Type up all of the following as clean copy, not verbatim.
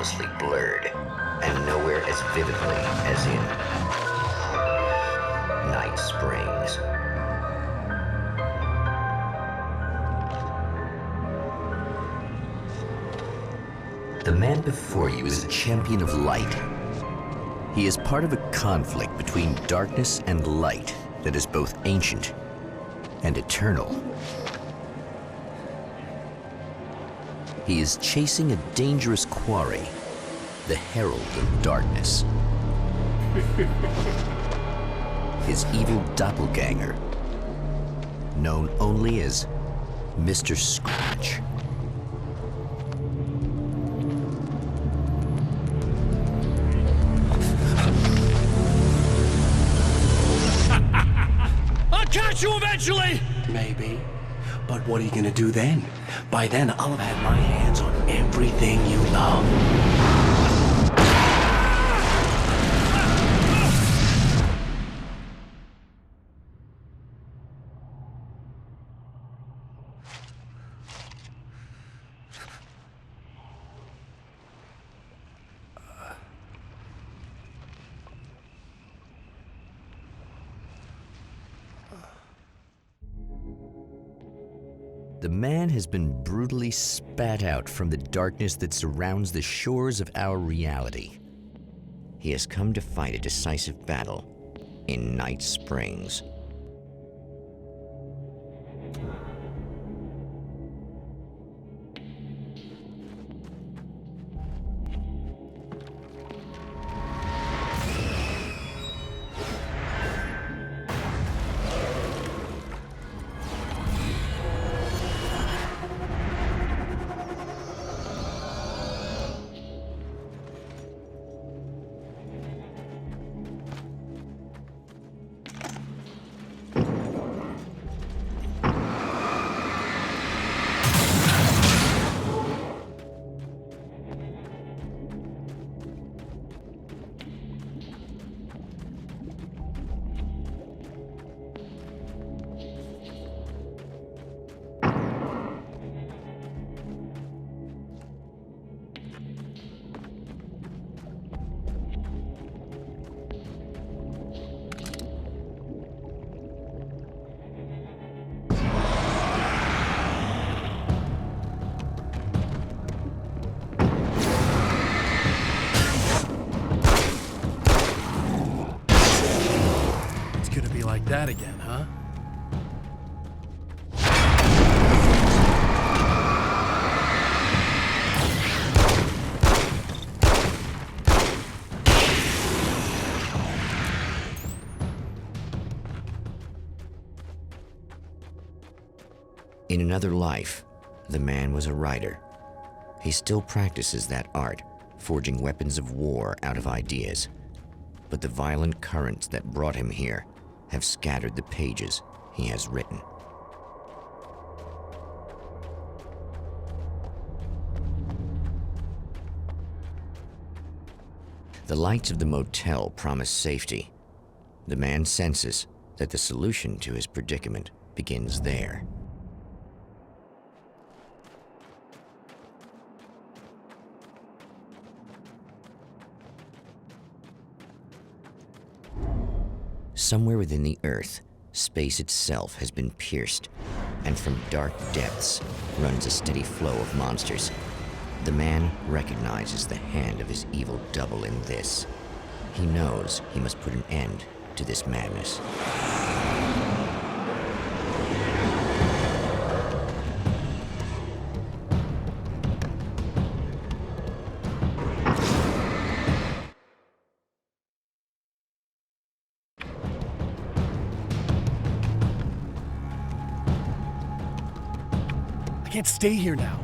seamlessly blurred, and nowhere as vividly as in Night Springs. The man before you is a champion of light. He is part of a conflict between darkness and light that is both ancient and eternal. He is chasing a dangerous quarry, the Herald of Darkness. His evil doppelganger, known only as Mr. Scratch. I'll catch you eventually! Maybe. But what are you gonna do then? By then, I'll have had my hands on everything you love. The man has been brutally spat out from the darkness that surrounds the shores of our reality. He has come to fight a decisive battle in Night Springs. Like that again, huh? In another life, the man was a writer. He still practices that art, forging weapons of war out of ideas. But the violent currents that brought him here have scattered the pages he has written. The lights of the motel promise safety. The man senses that the solution to his predicament begins there. Somewhere within the Earth, space itself has been pierced, and from dark depths runs a steady flow of monsters. The man recognizes the hand of his evil double in this. He knows he must put an end to this madness. I can't stay here now.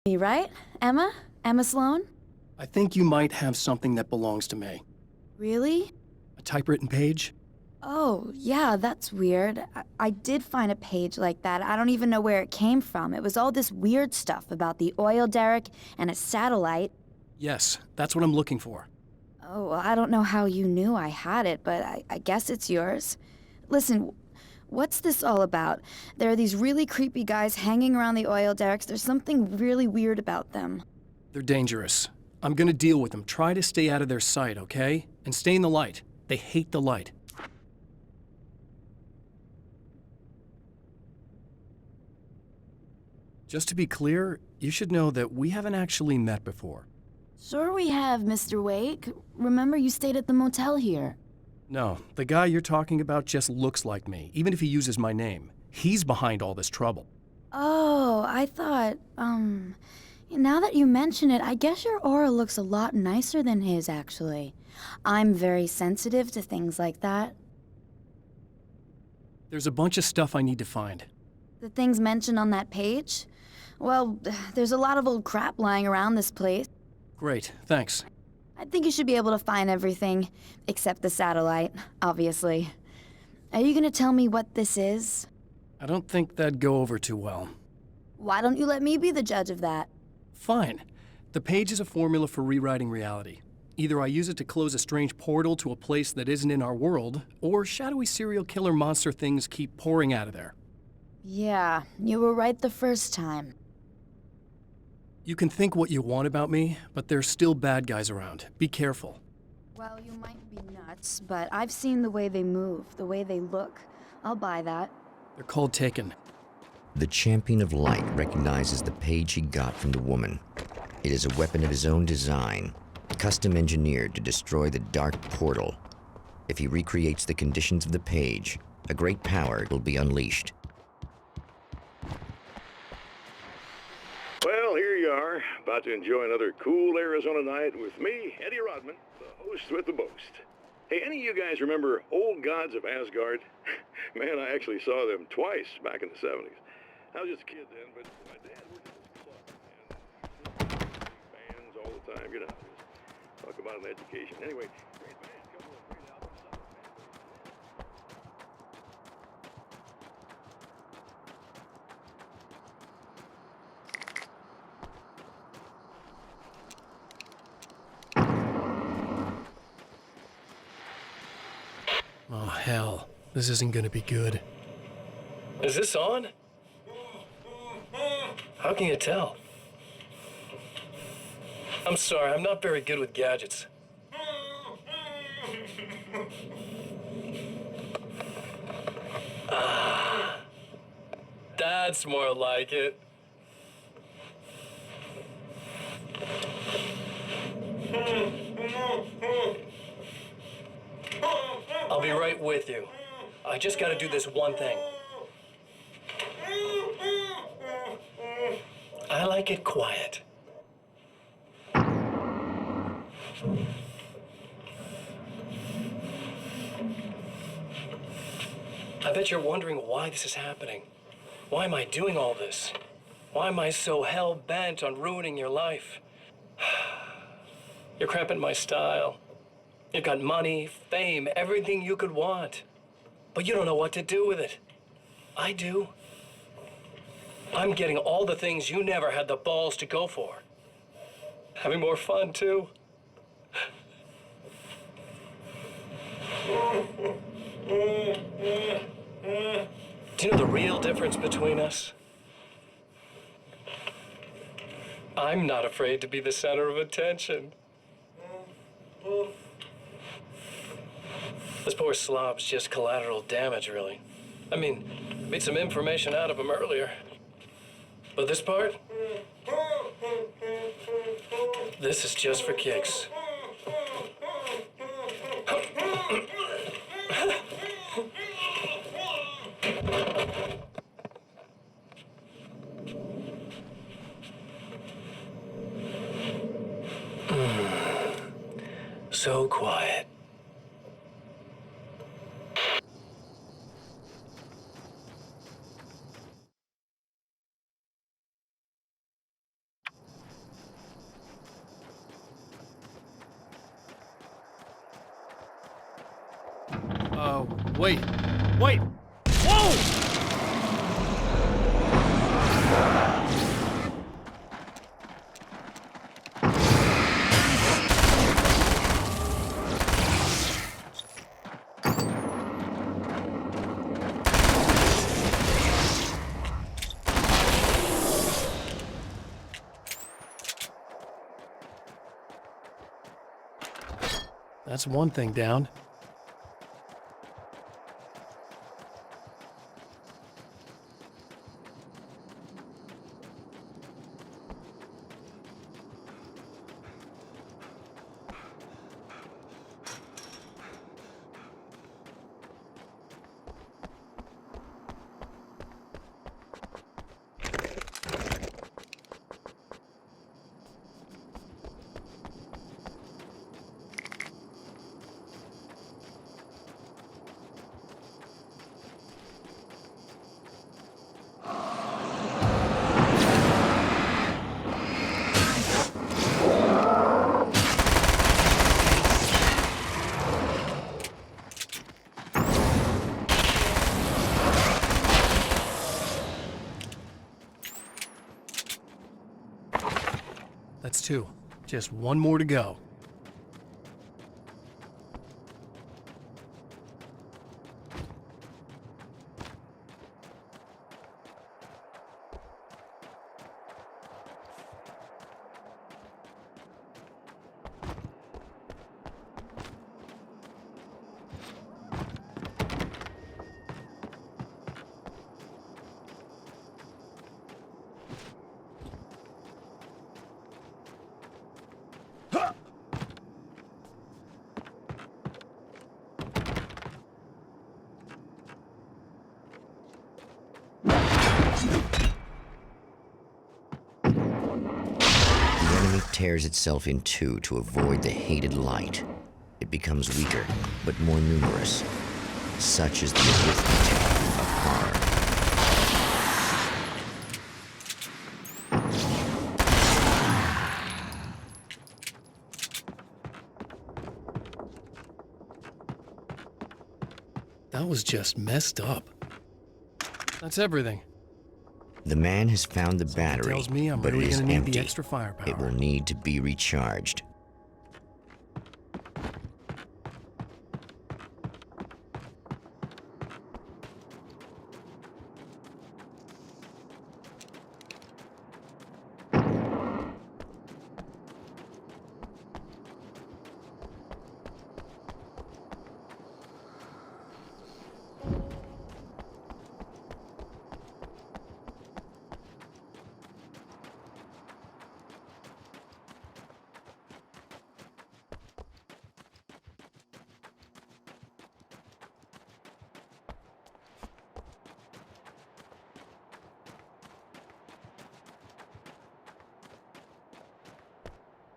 Me, right? Emma? Emma Sloan? I think you might have something that belongs to me. Really? A typewritten page? Oh, yeah, that's weird. I did find a page like that. I don't even know where it came from. It was all this weird stuff about the oil derrick and a satellite. Yes, that's what I'm looking for. Oh, well, I don't know how you knew I had it, but I guess it's yours. Listen, what's this all about? There are these really creepy guys hanging around the oil derricks. There's something really weird about them. They're dangerous. I'm gonna deal with them. Try to stay out of their sight, okay? And stay in the light. They hate the light. Just to be clear, you should know that we haven't actually met before. Sure we have, Mr. Wake. Remember you stayed at the motel here. No, the guy you're talking about just looks like me, even if he uses my name. He's behind all this trouble. Oh, I thought, now that you mention it, I guess your aura looks a lot nicer than his, actually. I'm very sensitive to things like that. There's a bunch of stuff I need to find. The things mentioned on that page? Well, there's a lot of old crap lying around this place. Great, thanks. I think you should be able to find everything, except the satellite, obviously. Are you gonna tell me what this is? I don't think that'd go over too well. Why don't you let me be the judge of that? Fine. The page is a formula for rewriting reality. Either I use it to close a strange portal to a place that isn't in our world, or shadowy serial killer monster things keep pouring out of there. Yeah, you were right the first time. You can think what you want about me, but there's still bad guys around. Be careful. Well, you might be nuts, but I've seen the way they move, the way they look. I'll buy that. They're called Taken. The Champion of Light recognizes the page he got from the woman. It is a weapon of his own design, custom engineered to destroy the dark portal. If he recreates the conditions of the page, a great power will be unleashed. Well, here you are, about to enjoy another cool Arizona night with me, Eddie Rodman, the host with the boast. Hey, any of you guys remember Old Gods of Asgard? Man, I actually saw them twice back in the 70s. I was just a kid then, but my dad worked at this club, and bands all the time, you know, just talk about an education. Anyway, great band, couple of great albums. Oh, hell. This isn't gonna be good. Is this on? How can you tell? I'm sorry, I'm not very good with gadgets. Ah, that's more like it. I'll be right with you. I just gotta do this one thing. I like it quiet. I bet you're wondering why this is happening. Why am I doing all this? Why am I so hell-bent on ruining your life? You're cramping my style. You've got money, fame, everything you could want. But you don't know what to do with it. I do. I'm getting all the things you never had the balls to go for. Having more fun, too. Do you know the real difference between us? I'm not afraid to be the center of attention. This poor slob's just collateral damage, really. I mean, made some information out of him earlier. But this part? This is just for kicks. So quiet. Wait! Wait! Whoa! That's one thing down. That's two. Just one more to go. The enemy tears itself in two to avoid the hated light. It becomes weaker, but more numerous. Such is the arithmetic of harm. That was just messed up. That's everything. The man has found the battery, tells me I'm but really it is gonna need empty. the extra firepower. It will need to be recharged.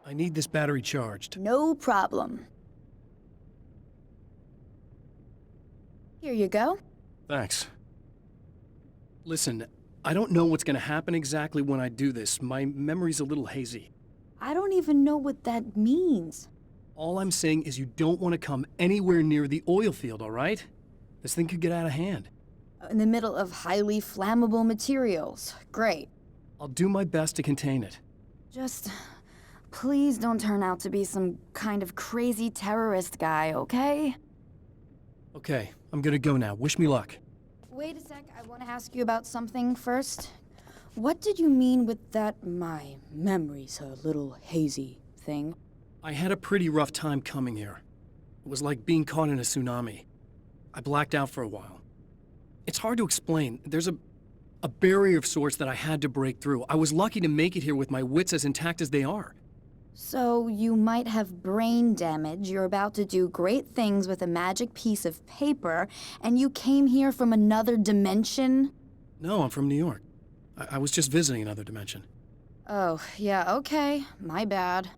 I need this battery charged. No problem. Here you go. Thanks. Listen, I don't know what's gonna happen exactly when I do this. My memory's a little hazy. I don't even know what that means. All I'm saying is you don't want to come anywhere near the oil field, all right? This thing could get out of hand. In the middle of highly flammable materials. Great. I'll do my best to contain it. Just please don't turn out to be some kind of crazy terrorist guy, okay? Okay, I'm gonna go now. Wish me luck. Wait a sec, I want to ask you about something first. What did you mean with that "my memory's a little hazy" thing? I had a pretty rough time coming here. It was like being caught in a tsunami. I blacked out for a while. It's hard to explain. There's a barrier of sorts that I had to break through. I was lucky to make it here with my wits as intact as they are. So you might have brain damage, you're about to do great things with a magic piece of paper, and you came here from another dimension? No, I'm from New York. I was just visiting another dimension. Oh, yeah, okay. My bad.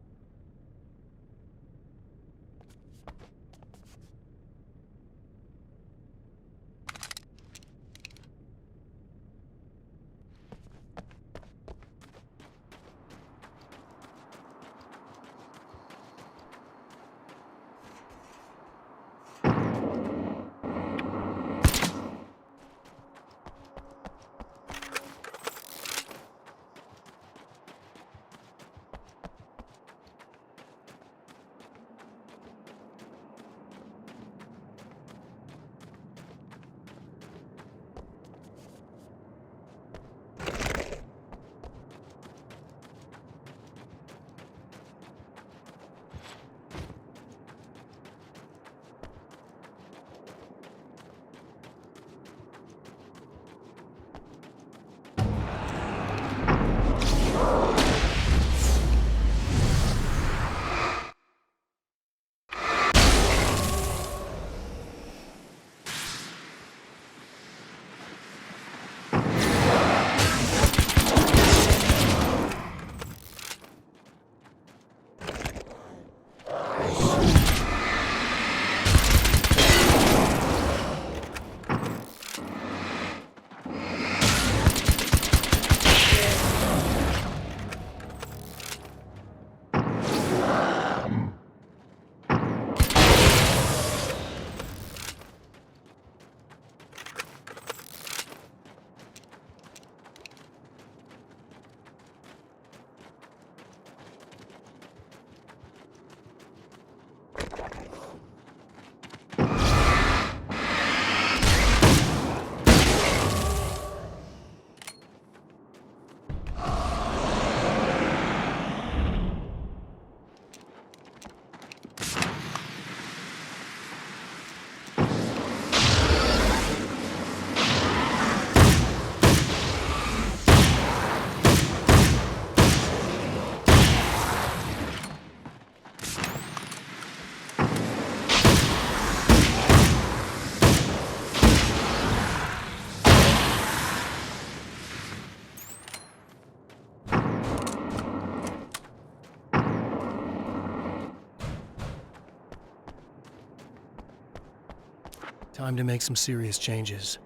Time to make some serious changes.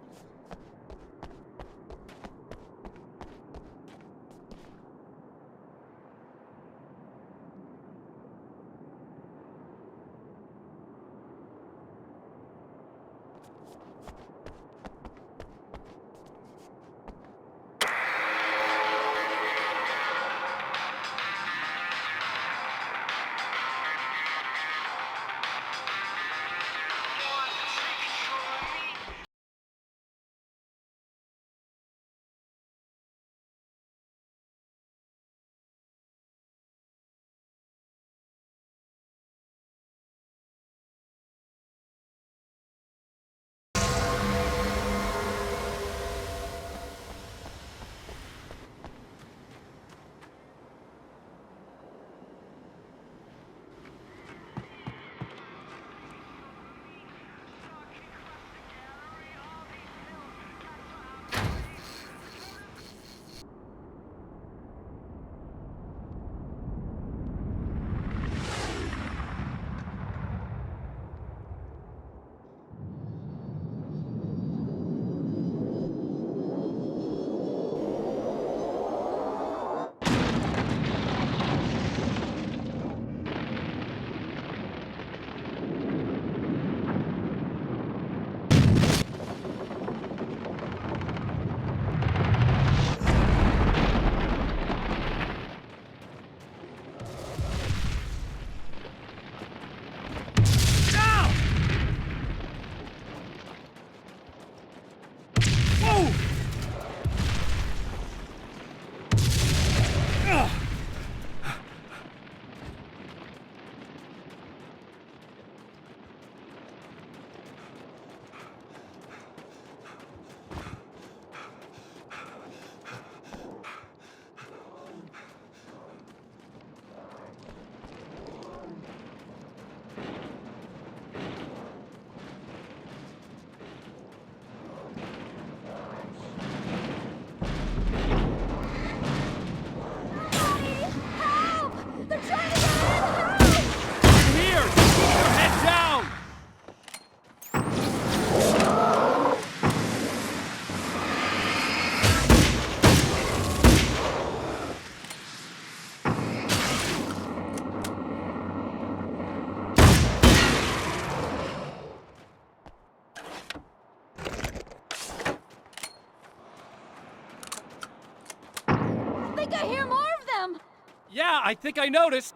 Yeah, I think I noticed.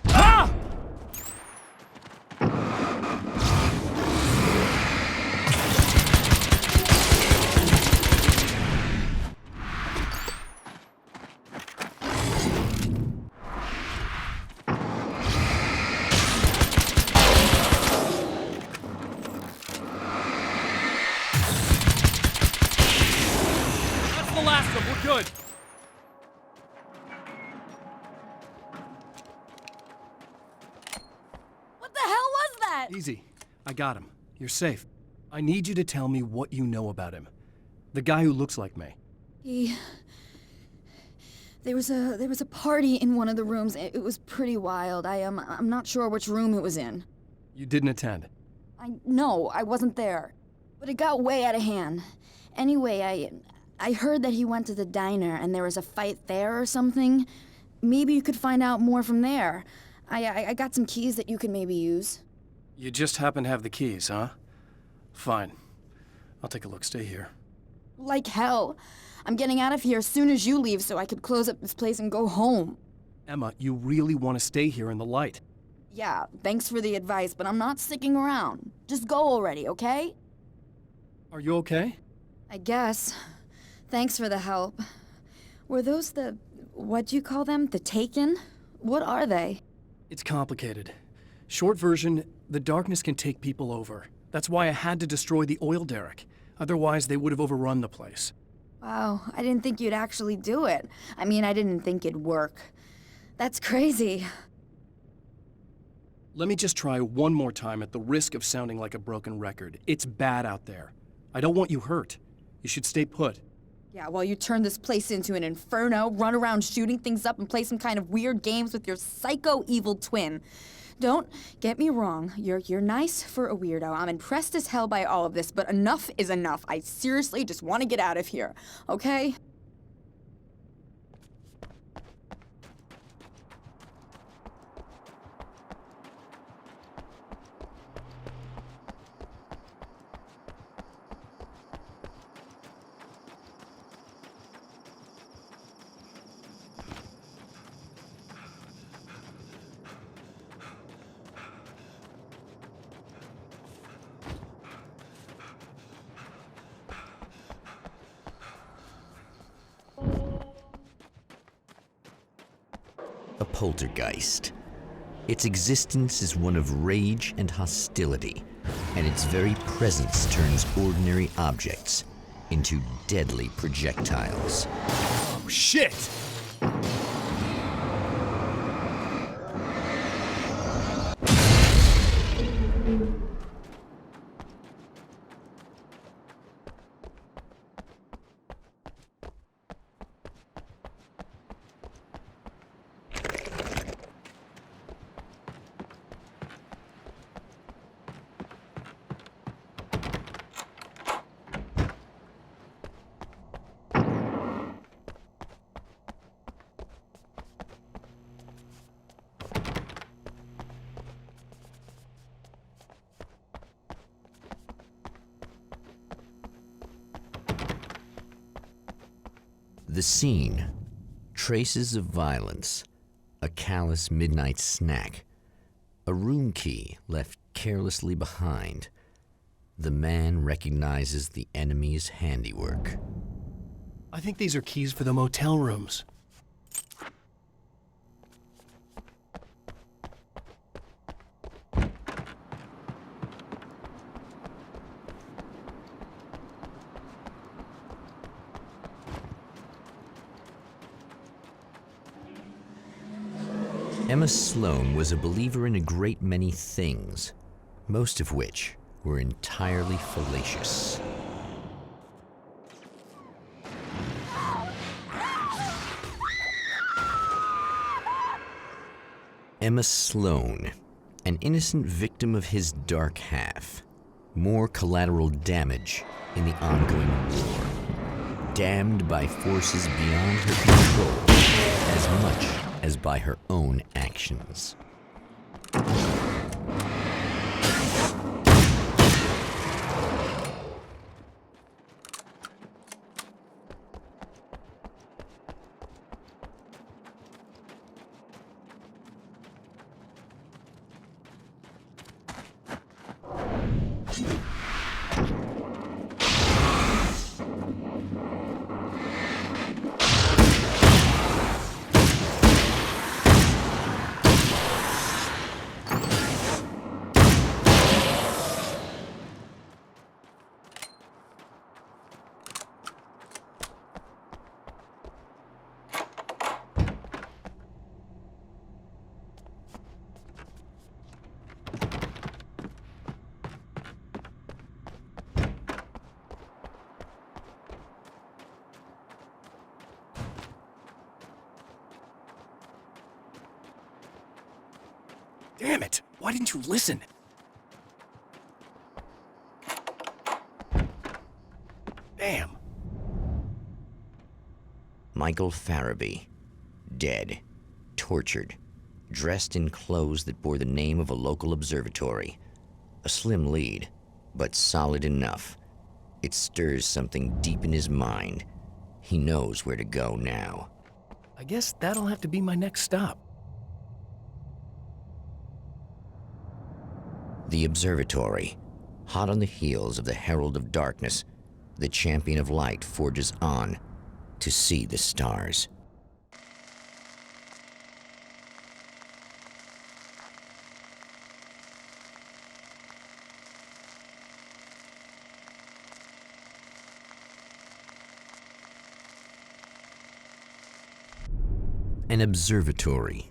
Ah! That's the last of them. We're good. What the hell was that? Easy. I got him. You're safe. I need you to tell me what you know about him. The guy who looks like me. There was a party in one of the rooms. It was pretty wild. I'm not sure which room it was in. You didn't attend. No, I wasn't there. But it got way out of hand. Anyway, I heard that he went to the diner and there was a fight there or something. Maybe you could find out more from there. I got some keys that you could maybe use. You just happen to have the keys, huh? Fine. I'll take a look. Stay here. Like hell. I'm getting out of here as soon as you leave so I could close up this place and go home. Emma, you really want to stay here in the light. Yeah, thanks for the advice, but I'm not sticking around. Just go already, okay? Are you okay? I guess. Thanks for the help. Were those what'd you call them? The Taken? What are they? It's complicated. Short version, the darkness can take people over. That's why I had to destroy the oil derrick. Otherwise, they would have overrun the place. Wow, I didn't think you'd actually do it. I mean, I didn't think it'd work. That's crazy. Let me just try one more time at the risk of sounding like a broken record. It's bad out there. I don't want you hurt. You should stay put. Yeah, while you turn this place into an inferno, run around shooting things up and play some kind of weird games with your psycho evil twin. Don't get me wrong, you're nice for a weirdo. I'm impressed as hell by all of this, but enough is enough. I seriously just want to get out of here, okay? A poltergeist. Its existence is one of rage and hostility, and its very presence turns ordinary objects into deadly projectiles. Oh, shit! The scene, traces of violence, a callous midnight snack, a room key left carelessly behind. The man recognizes the enemy's handiwork. I think these are keys for the motel rooms. Emma Sloan was a believer in a great many things, most of which were entirely fallacious. Emma Sloan, an innocent victim of his dark half. More collateral damage in the ongoing war. Damned by forces beyond her control as much as by her own actions. Damn it! Why didn't you listen? Damn. Michael Farabee, dead, tortured, dressed in clothes that bore the name of a local observatory. A slim lead, but solid enough. It stirs something deep in his mind. He knows where to go now. I guess that'll have to be my next stop. The observatory, hot on the heels of the Herald of Darkness, the champion of light forges on to see the stars. An observatory,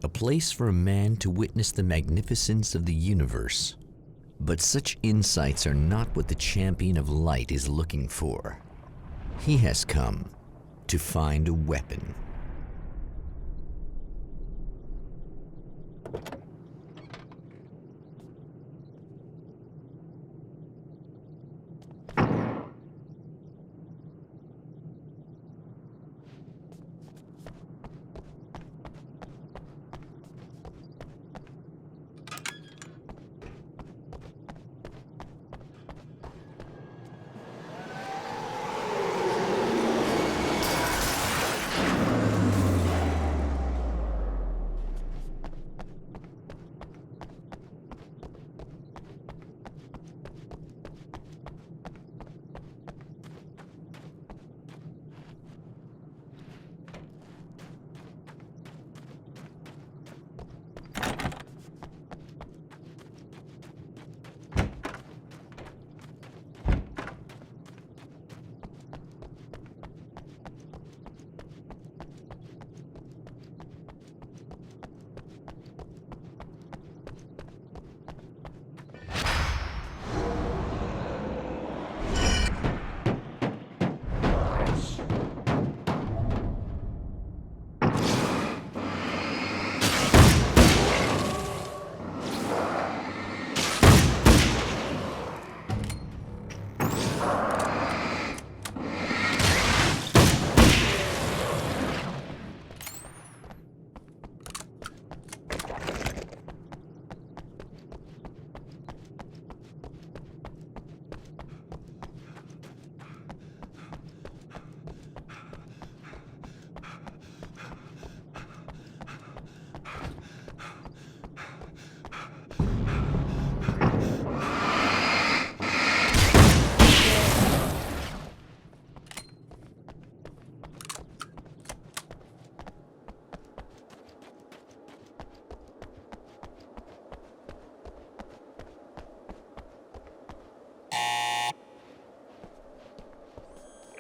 a place for a man to witness the magnificence of the universe. But such insights are not what the champion of light is looking for. He has come to find a weapon.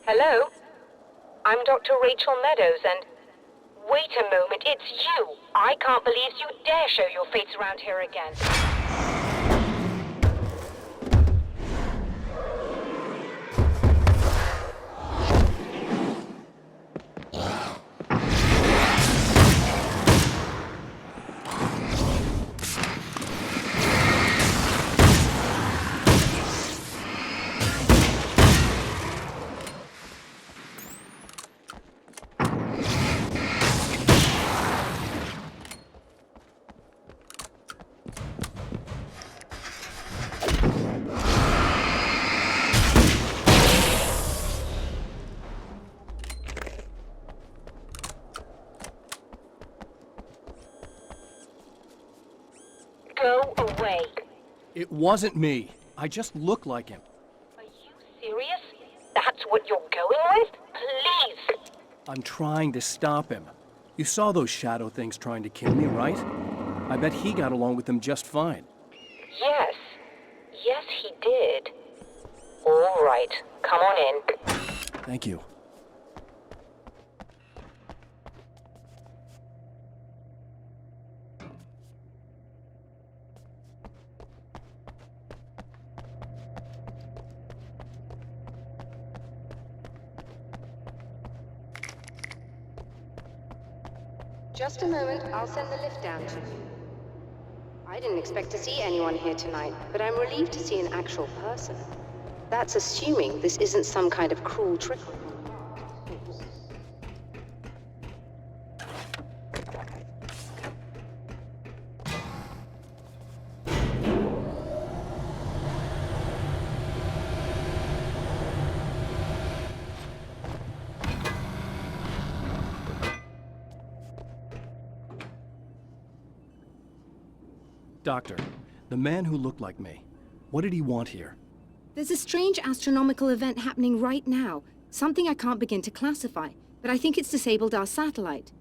Hello? I'm Dr. Rachel Meadows, and... Wait a moment, it's you! I can't believe you dare show your face around here again. Go away. It wasn't me. I just look like him. Are you serious? That's what you're going with? Please! I'm trying to stop him. You saw those shadow things trying to kill me, right? I bet he got along with them just fine. Yes. Yes, he did. All right. Come on in. Thank you. Just a moment, I'll send the lift down to you. I didn't expect to see anyone here tonight, but I'm relieved to see an actual person. That's assuming this isn't some kind of cruel trick. Doctor, the man who looked like me, what did he want here? There's a strange astronomical event happening right now. Something I can't begin to classify, but I think it's disabled our satellite.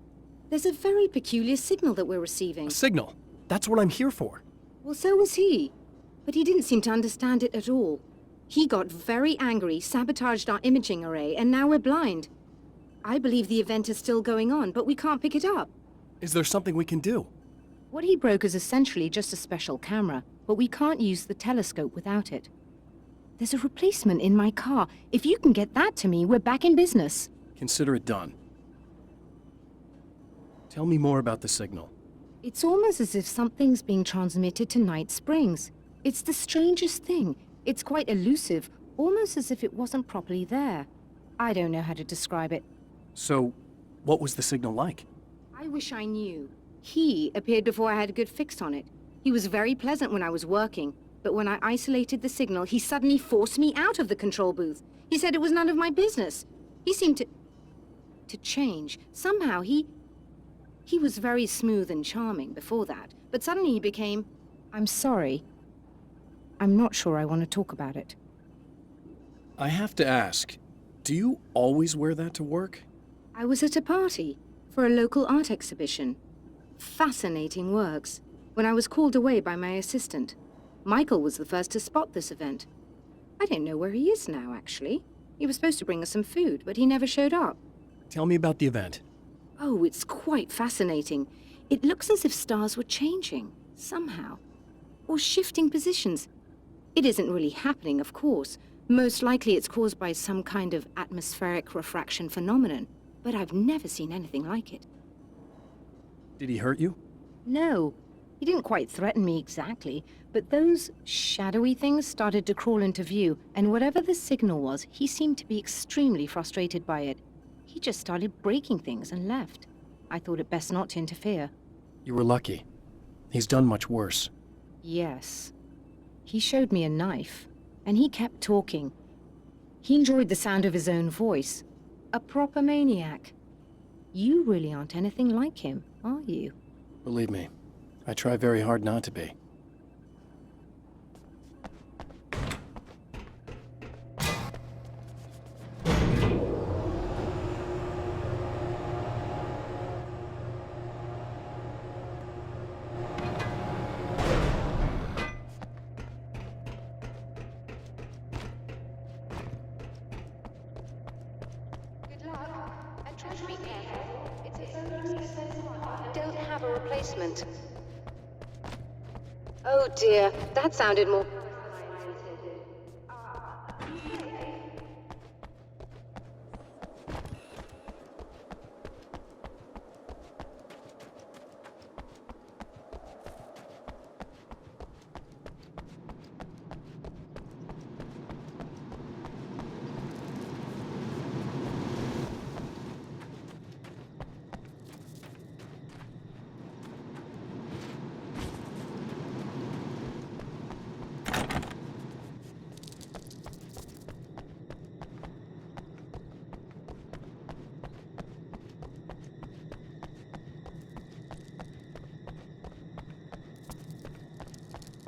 There's a very peculiar signal that we're receiving. A signal? That's what I'm here for. Well, so was he. But he didn't seem to understand it at all. He got very angry, sabotaged our imaging array, and now we're blind. I believe the event is still going on, but we can't pick it up. Is there something we can do? What he broke is essentially just a special camera, but we can't use the telescope without it. There's a replacement in my car. If you can get that to me, we're back in business. Consider it done. Tell me more about the signal. It's almost as if something's being transmitted to Night Springs. It's the strangest thing. It's quite elusive, almost as if it wasn't properly there. I don't know how to describe it. So, what was the signal like? I wish I knew. He appeared before I had a good fix on it. He was very pleasant when I was working, but when I isolated the signal, he suddenly forced me out of the control booth. He said it was none of my business. He seemed to change. Somehow he was very smooth and charming before that, but suddenly he became, I'm sorry. I'm not sure I want to talk about it. I have to ask, do you always wear that to work? I was at a party for a local art exhibition. Fascinating works. When I was called away by my assistant, Michael was the first to spot this event. I don't know where he is now, actually. He was supposed to bring us some food, but he never showed up. Tell me about the event. Oh, it's quite fascinating. It looks as if stars were changing, somehow. Or shifting positions. It isn't really happening, of course. Most likely it's caused by some kind of atmospheric refraction phenomenon. But I've never seen anything like it. Did he hurt you? No. He didn't quite threaten me exactly, but those shadowy things started to crawl into view, and whatever the signal was, he seemed to be extremely frustrated by it. He just started breaking things and left. I thought it best not to interfere. You were lucky. He's done much worse. Yes. He showed me a knife, and he kept talking. He enjoyed the sound of his own voice. A proper maniac. You really aren't anything like him, are you? Believe me, I try very hard not to be. Good luck, and try to be careful. It's only expensive. Don't have a replacement. Oh dear, that sounded more...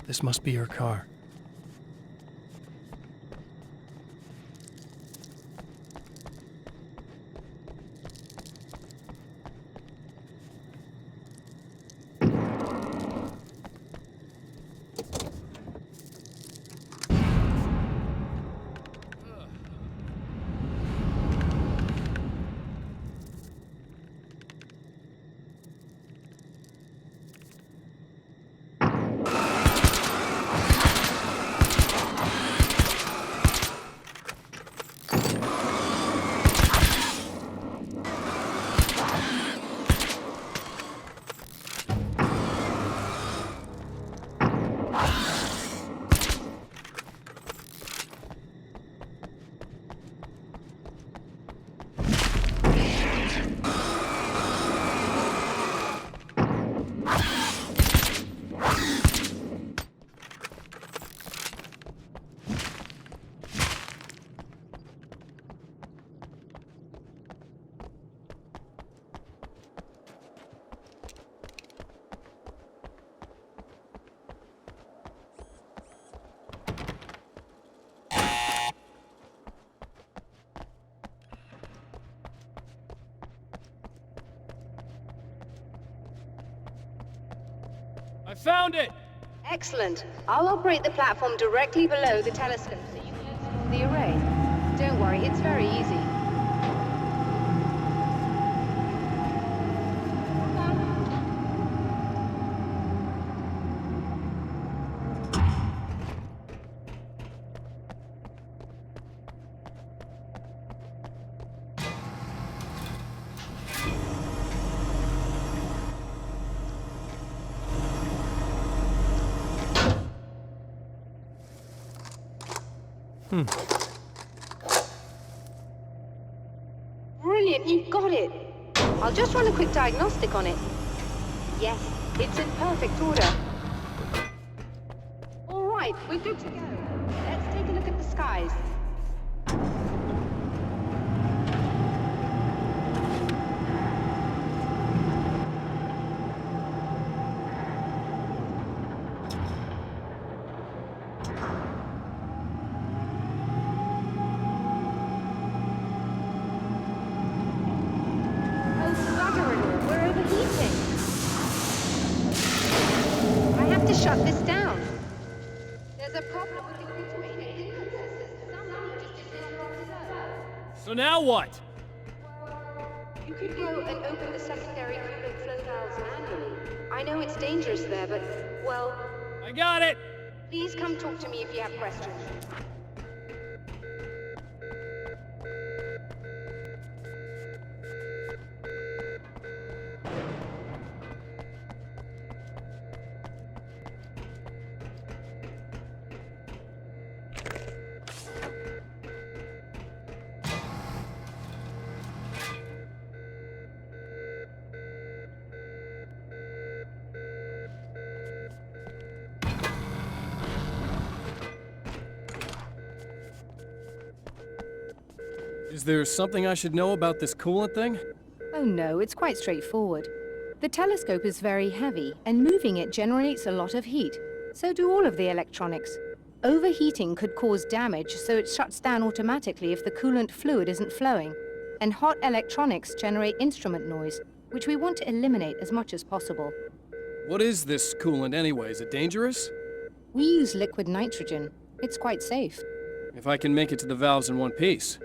This must be your car. found it! Excellent. I'll operate the platform directly below the telescope so you can install the array. Don't worry, it's very easy. Brilliant, you've got it. I'll just run a quick diagnostic on it. Yes, it's in perfect order. All right, we're good to go. Let's take a look at the skies. Shut this down. There's a problem with the automated inlet system. Somehow just did not observe. So now what? You could go and open the secondary coolant flow valves manually. I know it's dangerous there, but, well... I got it! Please come talk to me if you have questions. Is there something I should know about this coolant thing? Oh no, it's quite straightforward. The telescope is very heavy, and moving it generates a lot of heat. So do all of the electronics. Overheating could cause damage, so it shuts down automatically if the coolant fluid isn't flowing. And hot electronics generate instrument noise, which we want to eliminate as much as possible. What is this coolant anyway? Is it dangerous? We use liquid nitrogen. It's quite safe. If I can make it to the valves in one piece.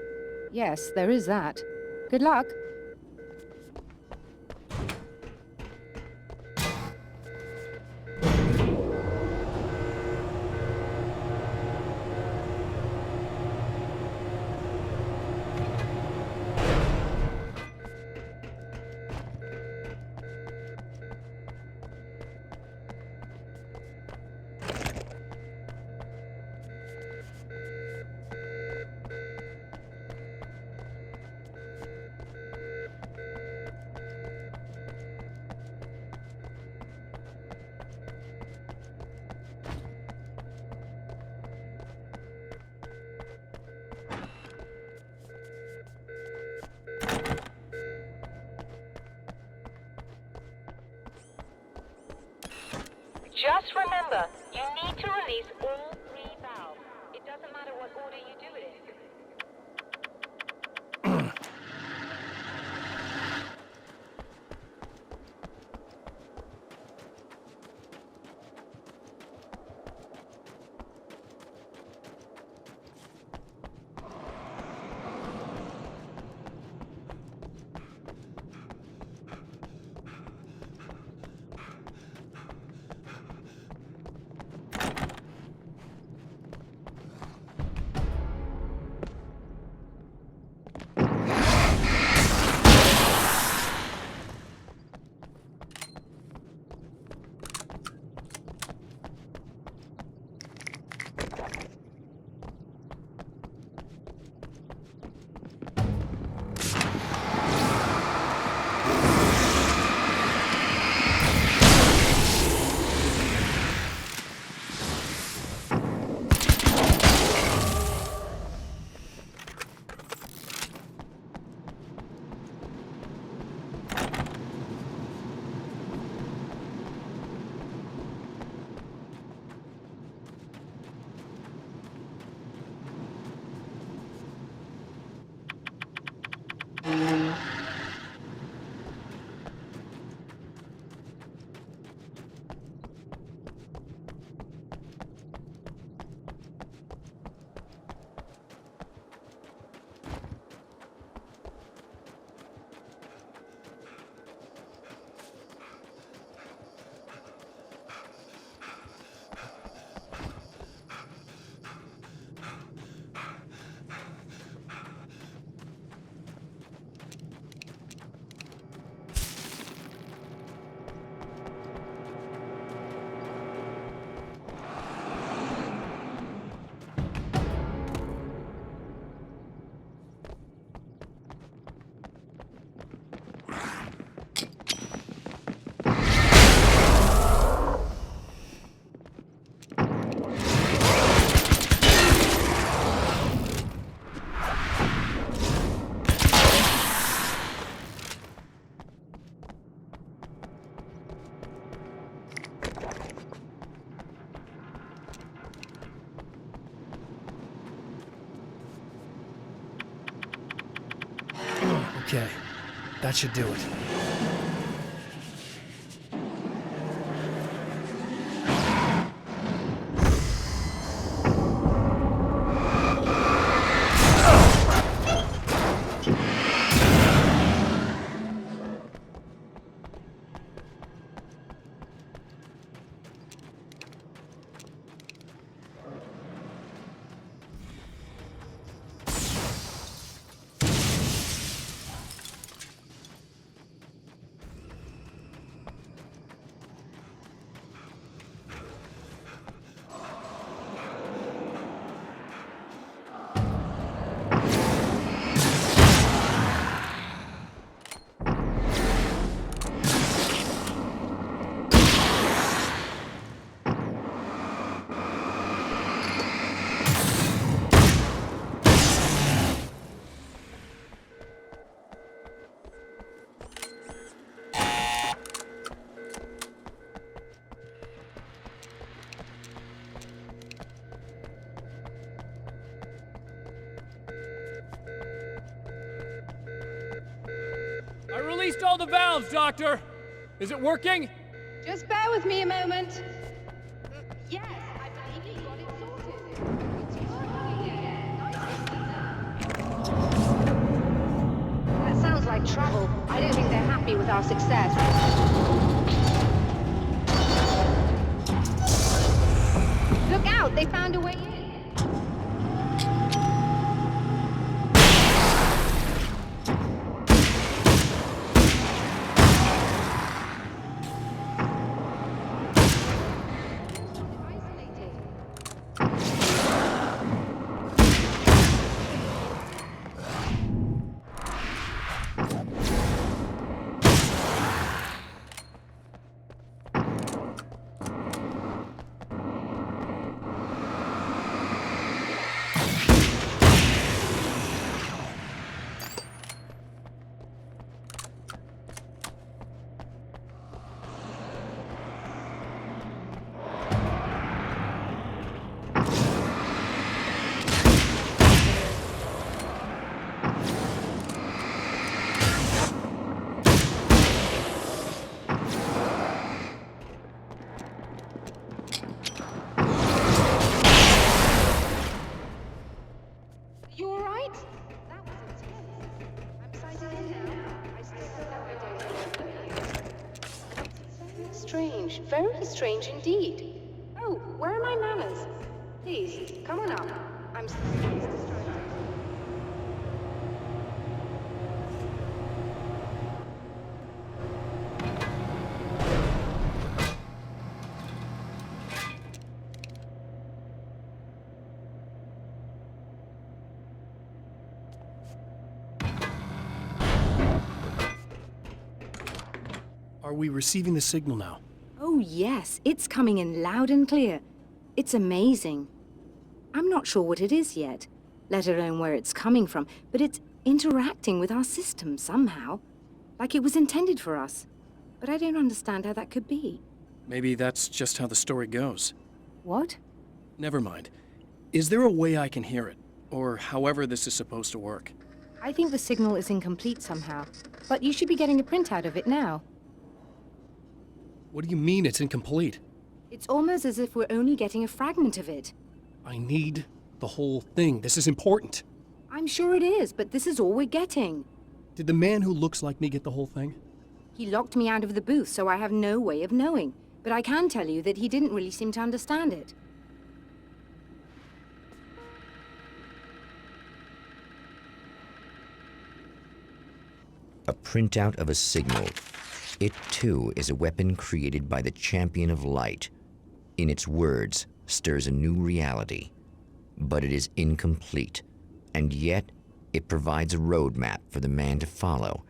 Yes, there is that. Good luck. Just remember, you need to release all 3 valves. It doesn't matter what order you do it in. Okay, that should do it. I released all the valves, Doctor! Is it working? Just bear with me a moment. Yes, I believe you got it sorted. It's working again. That sounds like trouble. I don't think they're happy with our success. Look out! They found a way in. Strange, very strange indeed. Oh, where are my manners? Please, come on up. I'm distracted. Are we receiving the signal now? Oh, yes. It's coming in loud and clear. It's amazing. I'm not sure what it is yet, let alone where it's coming from, but it's interacting with our system somehow. Like it was intended for us. But I don't understand how that could be. Maybe that's just how the story goes. What? Never mind. Is there a way I can hear it? Or however this is supposed to work? I think the signal is incomplete somehow, but you should be getting a printout of it now. What do you mean it's incomplete? It's almost as if we're only getting a fragment of it. I need the whole thing. This is important. I'm sure it is, but this is all we're getting. Did the man who looks like me get the whole thing? He locked me out of the booth, so I have no way of knowing. But I can tell you that he didn't really seem to understand it. A printout of a signal. It, too, is a weapon created by the Champion of Light. In its words, stirs a new reality. But it is incomplete, and yet it provides a roadmap for the man to follow,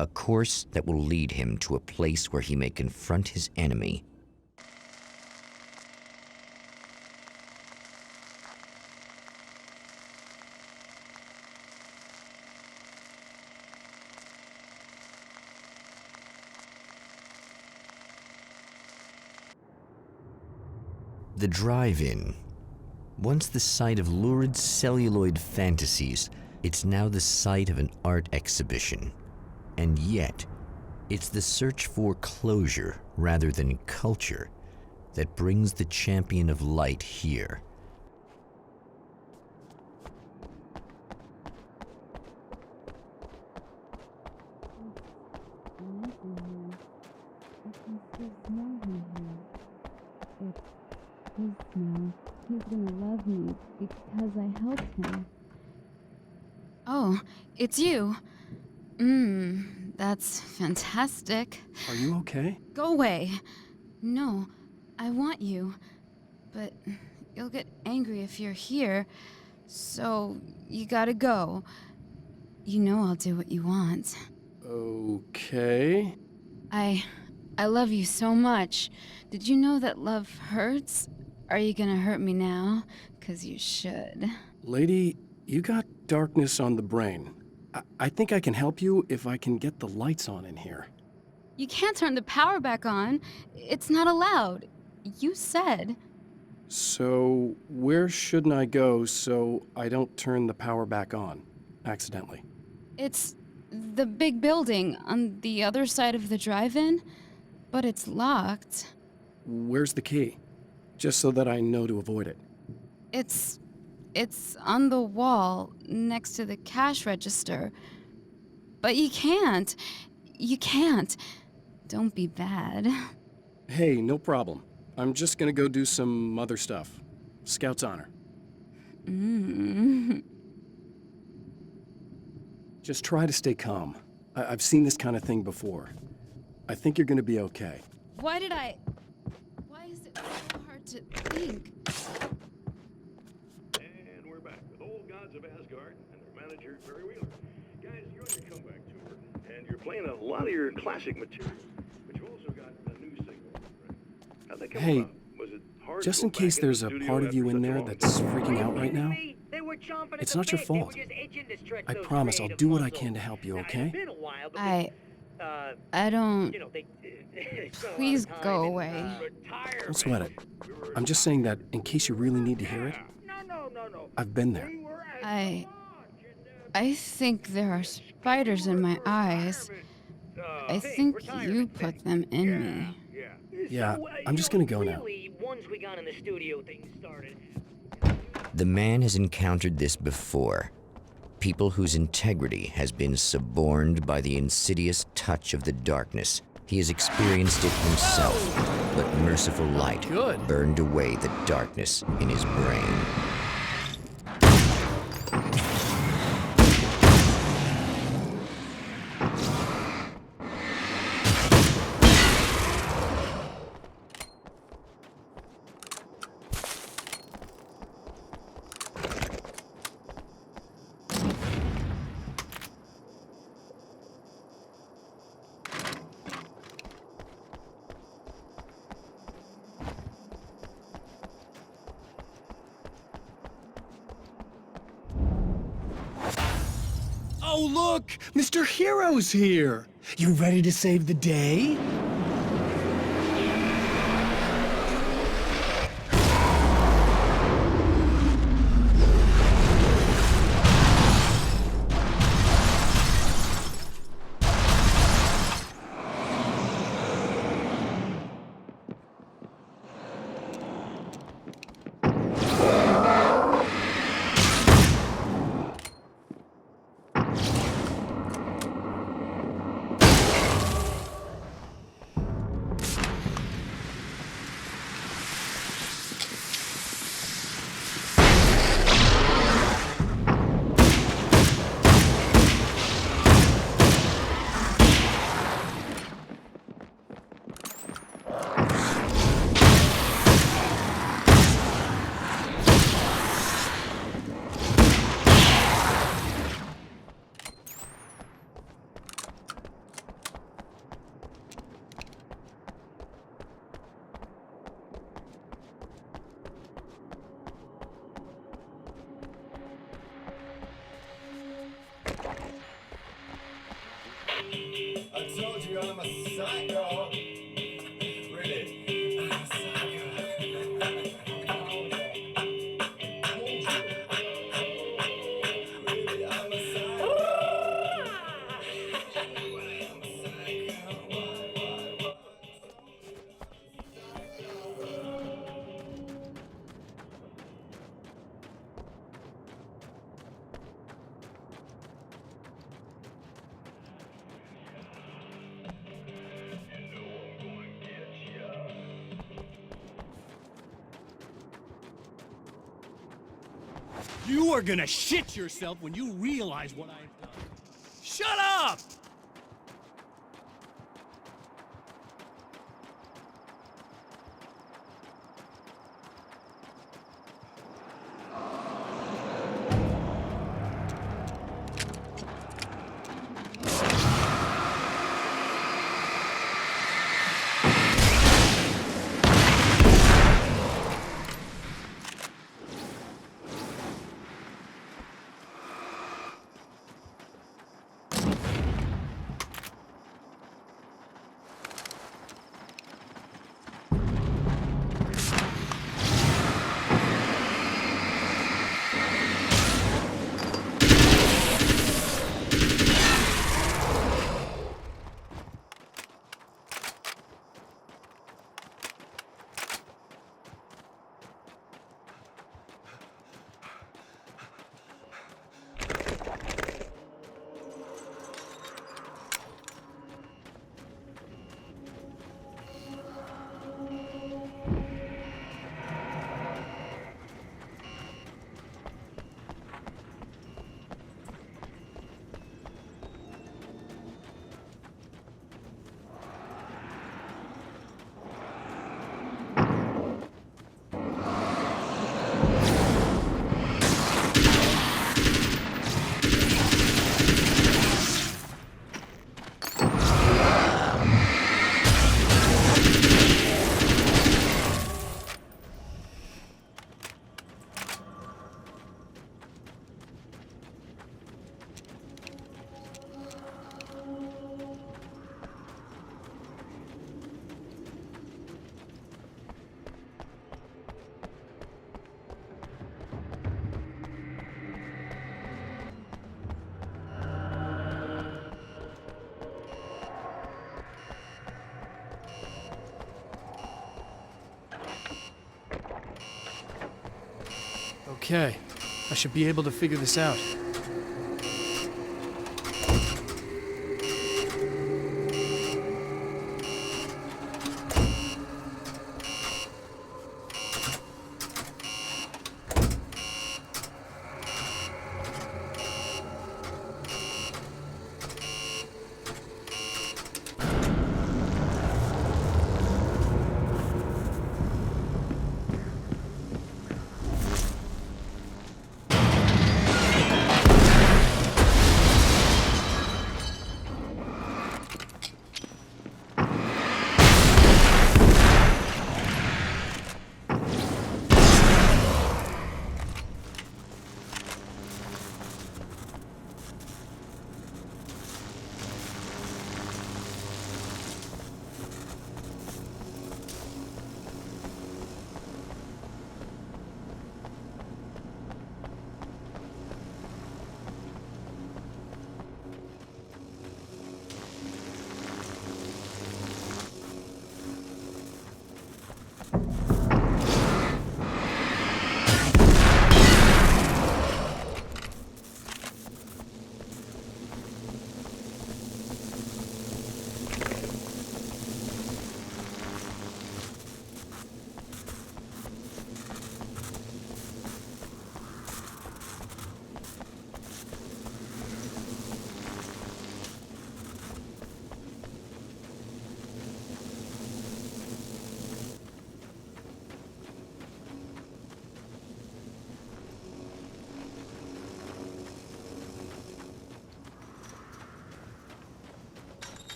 a course that will lead him to a place where he may confront his enemy. The drive-in. Once the site of lurid celluloid fantasies, it's now the site of an art exhibition. And yet, it's the search for closure rather than culture that brings the champion of light here. He's gonna love me because I helped him. Oh, it's you. That's fantastic. Are you okay? Go away. No, I want you. But you'll get angry if you're here, so you gotta go. You know I'll do what you want. Okay. I love you so much. Did you know that love hurts? Are you gonna hurt me now? 'Cause you should. Lady, you got darkness on the brain. I think I can help you if I can get the lights on in here. You can't turn the power back on. It's not allowed. You said. So, where shouldn't I go so I don't turn the power back on accidentally? It's the big building on the other side of the drive-in, but it's locked. Where's the key? Just so that I know to avoid it. It's on the wall next to the cash register. But you can't. You can't. Don't be bad. Hey, no problem. I'm just gonna go do some other stuff. Scout's honor. Just try to stay calm. I've seen this kind of thing before. I think you're gonna be okay. Why is it so hard to think? And we're back with Old Gods of Asgard and their manager, Barry Wheeler. Guys, you're on your comeback tour, and you're playing a lot of your classic material, but you've also got a new single. Right? How'd that come Hey, about? Was it hard just to in go back case into there's the a studio part of after you in such a there long that's time? freaking out right now, it's not your fault. I promise I'll do what I can to help you, okay? I don't... Please go away. Don't sweat it. I'm just saying that in case you really need to hear it, I've been there. I think there are spiders in my eyes. I think you put them in me. Yeah, I'm just gonna go now. The man has encountered this before. People whose integrity has been suborned by the insidious touch of the darkness. He has experienced it himself, but merciful light burned away the darkness in his brain. Oh, look! Mr. Hero's here! You ready to save the day? I told you I'm a psycho. Really, I'm a psycho. Really, I'm a psycho. You are gonna shit yourself when you realize what I've done. Shut up! Okay, I should be able to figure this out.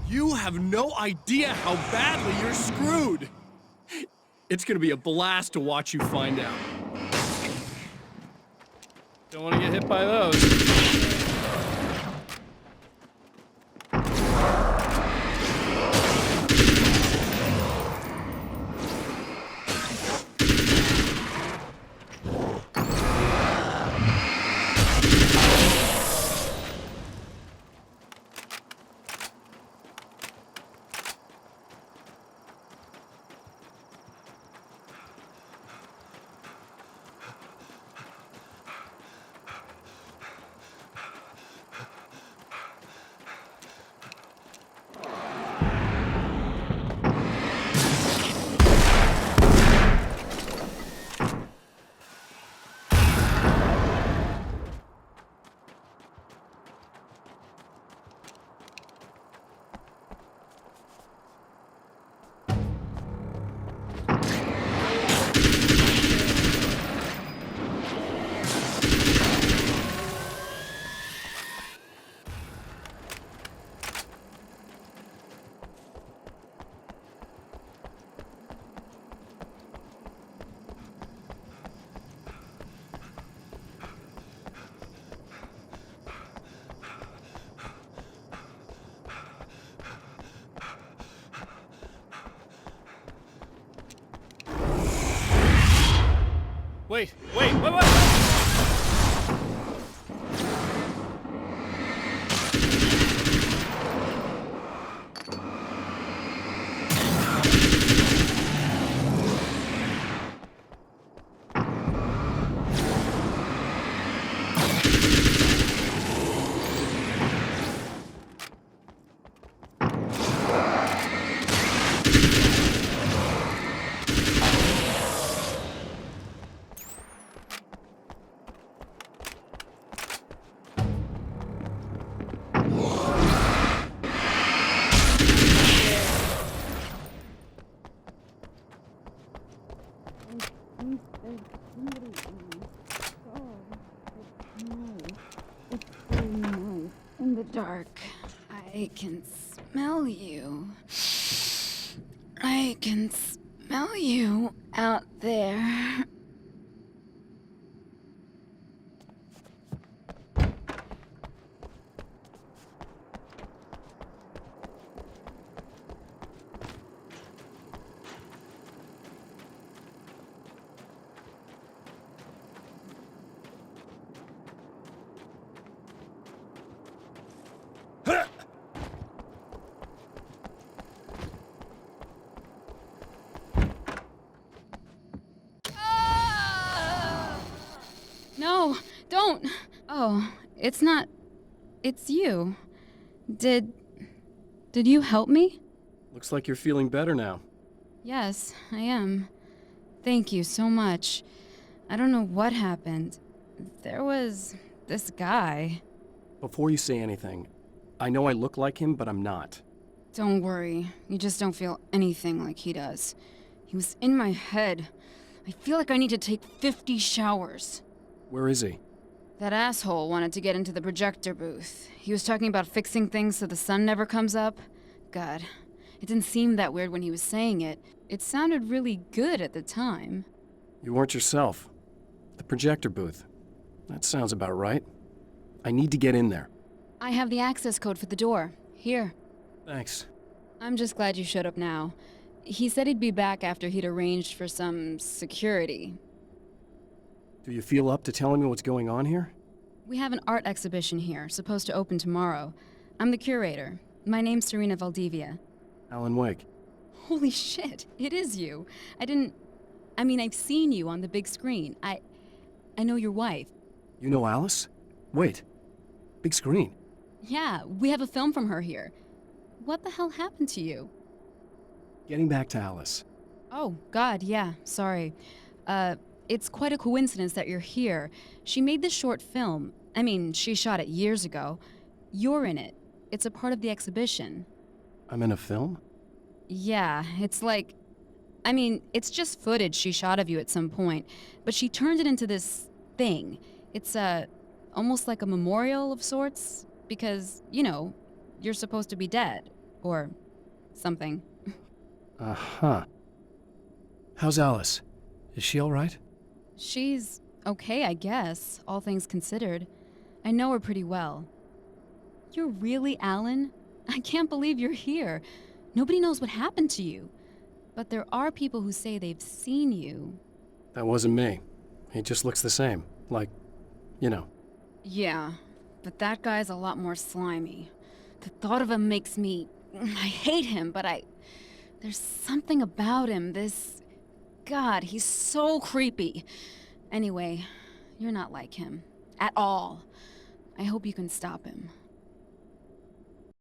You have no idea how badly you're screwed! It's gonna be a blast to watch you find out. Don't want to get hit by those. Wait, wait, wait, wait! In the dark, I can smell you. I can smell you out there. No, don't! Oh, it's not... It's you. Did you help me? Looks like you're feeling better now. Yes, I am. Thank you so much. I don't know what happened. There was this guy. Before you say anything, I know I look like him, but I'm not. Don't worry. You just don't feel anything like he does. He was in my head. I feel like I need to take 50 showers. Where is he? That asshole wanted to get into the projector booth. He was talking about fixing things so the sun never comes up. God, it didn't seem that weird when he was saying it. It sounded really good at the time. You weren't yourself. The projector booth. That sounds about right. I need to get in there. I have the access code for the door. Here. Thanks. I'm just glad you showed up now. He said he'd be back after he'd arranged for some security. Do you feel up to telling me what's going on here? We have an art exhibition here, supposed to open tomorrow. I'm the curator. My name's Serena Valdivia. Alan Wake. Holy shit, it is you. I've seen you on the big screen. I know your wife. You know Alice? Wait. Big screen. Yeah, we have a film from her here. What the hell happened to you? Getting back to Alice. Oh, God, yeah, sorry. It's quite a coincidence that you're here. She made this short film. She shot it years ago. You're in it. It's a part of the exhibition. I'm in a film? Yeah, it's like... it's just footage she shot of you at some point, but she turned it into this thing. It's, almost like a memorial of sorts, because, you're supposed to be dead. Or something. Uh-huh. How's Alice? Is she all right? She's okay, I guess, all things considered. I know her pretty well. You're really Alan? I can't believe you're here. Nobody knows what happened to you. But there are people who say they've seen you. That wasn't me. He just looks the same. Like, Yeah, but that guy's a lot more slimy. The thought of him makes me... I hate him, but there's something about him, God, he's so creepy. Anyway, you're not like him. At all. I hope you can stop him.